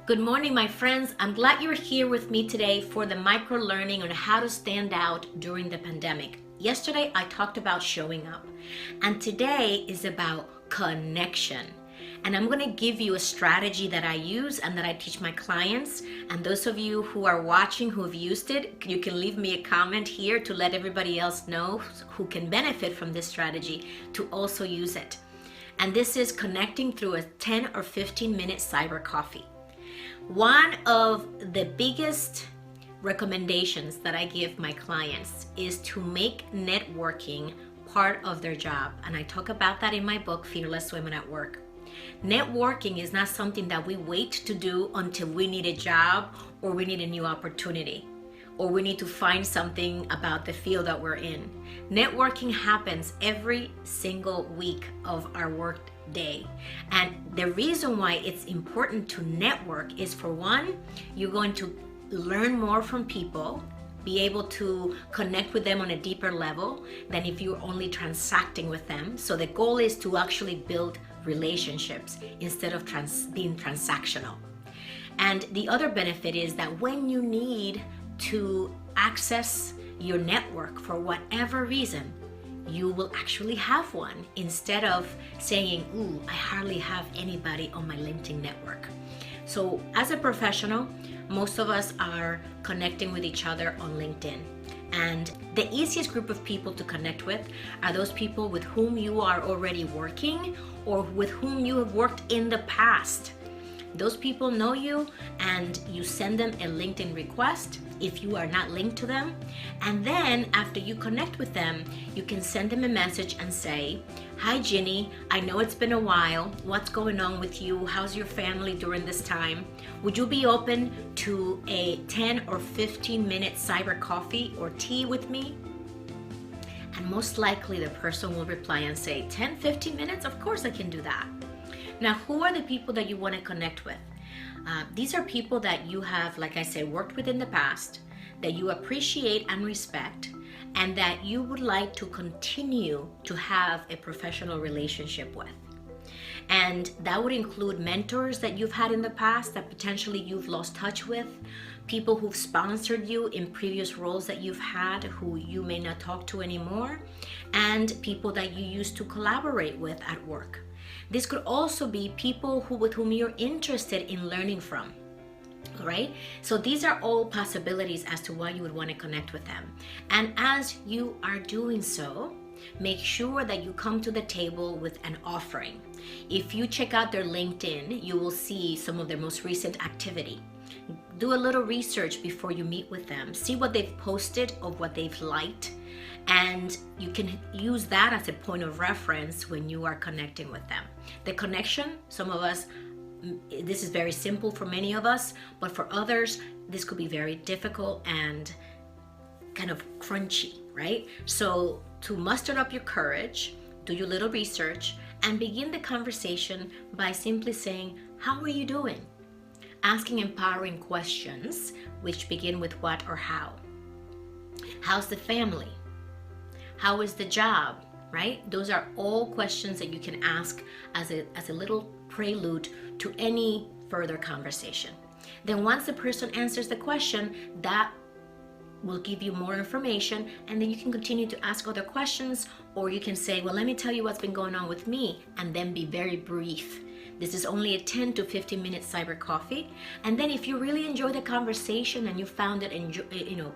Good morning, my friends. I'm glad you're here with me today for the micro learning on how to stand out during the pandemic. Yesterday, I talked about showing up, and today is about connection. And I'm going to give you a strategy that I use and that I teach my clients. And those of you who are watching who have used it, you can leave me a comment here to let everybody else know who can benefit from this strategy to also use it. And this is connecting through a 10 or 15 minute cyber coffee. One of the biggest recommendations that I give my clients is to make networking part of their job. And I talk about that in my book, Fearless Women at Work. Networking is not something that we wait to do until we need a job or we need a new opportunity or we need to find something about the field that we're in. Networking happens every single week of our work day. And the reason why it's important to network is, for one, you're going to learn more from people, be able to connect with them on a deeper level than if you're only transacting with them. So the goal is to actually build relationships instead of being transactional. And the other benefit is that when you need to access your network for whatever reason, you will actually have one instead of saying, ooh, I hardly have anybody on my LinkedIn network. So as a professional, most of us are connecting with each other on LinkedIn. And the easiest group of people to connect with are those people with whom you are already working or with whom you have worked in the past. Those people know you and you send them a LinkedIn request if you are not linked to them. And then after you connect with them, you can send them a message and say, hi Ginny, I know it's been a while. What's going on with you? How's your family during this time? Would you be open to a 10 or 15 minute cyber coffee or tea with me? And most likely the person will reply and say, 10, 15 minutes? Of course I can do that. Now, who are the people that you want to connect with? These are people that you have, like I said, worked with in the past, that you appreciate and respect, and that you would like to continue to have a professional relationship with. And that would include mentors that you've had in the past that potentially you've lost touch with, people who've sponsored you in previous roles that you've had who you may not talk to anymore, and people that you used to collaborate with at work. This could also be people with whom you're interested in learning from, all right? So these are all possibilities as to why you would want to connect with them. And as you are doing so, make sure that you come to the table with an offering. If you check out their LinkedIn, you will see some of their most recent activity. Do a little research before you meet with them. See what they've posted of what they've liked. And you can use that as a point of reference when you are connecting with them. The connection, some of us, this is very simple for many of us, but for others, this could be very difficult and kind of crunchy, right? So to muster up your courage, do your little research, and begin the conversation by simply saying, how are you doing? Asking empowering questions, which begin with what or how. How's the family? How is the job, right? Those are all questions that you can ask as a little prelude to any further conversation. Then once the person answers the question, that will give you more information, and then you can continue to ask other questions, or you can say, well, let me tell you what's been going on with me, and then be very brief. This is only a 10 to 15 minute cyber coffee. And then if you really enjoy the conversation and you found it,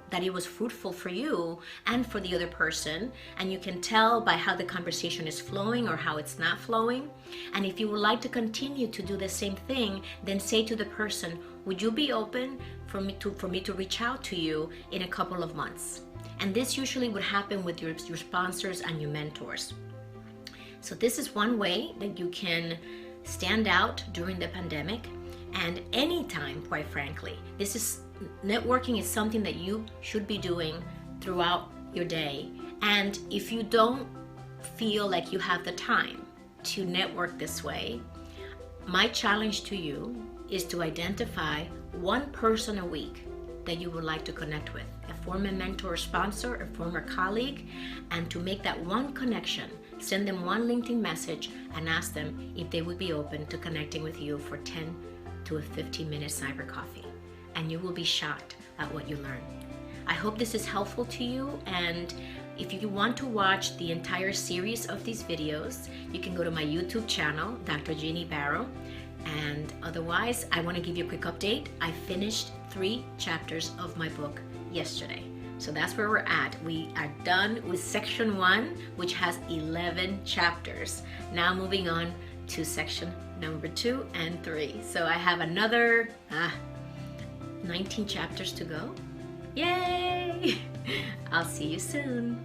that it was fruitful for you and for the other person, and you can tell by how the conversation is flowing or how it's not flowing, and if you would like to continue to do the same thing, then say to the person, would you be open for me to reach out to you in a couple of months? And this usually would happen with your sponsors and your mentors. So this is one way that you can stand out during the pandemic, and anytime, quite frankly. Networking is something that you should be doing throughout your day. And if you don't feel like you have the time to network this way, my challenge to you is to identify one person a week that you would like to connect with, a former mentor or sponsor, a former colleague, and to make that one connection. Send them one LinkedIn message and ask them if they would be open to connecting with you for 10 to a 15-minute cyber coffee, and you will be shocked at what you learn. I hope this is helpful to you, and if you want to watch the entire series of these videos, you can go to my YouTube channel, Dr. Jeannie Barrow. And otherwise, I want to give you a quick update. I finished 3 chapters of my book yesterday. So that's where we're at. We are done with section 1, which has 11 chapters. Now moving on to section number 2 and 3. So I have another 19 chapters to go. Yay! I'll see you soon.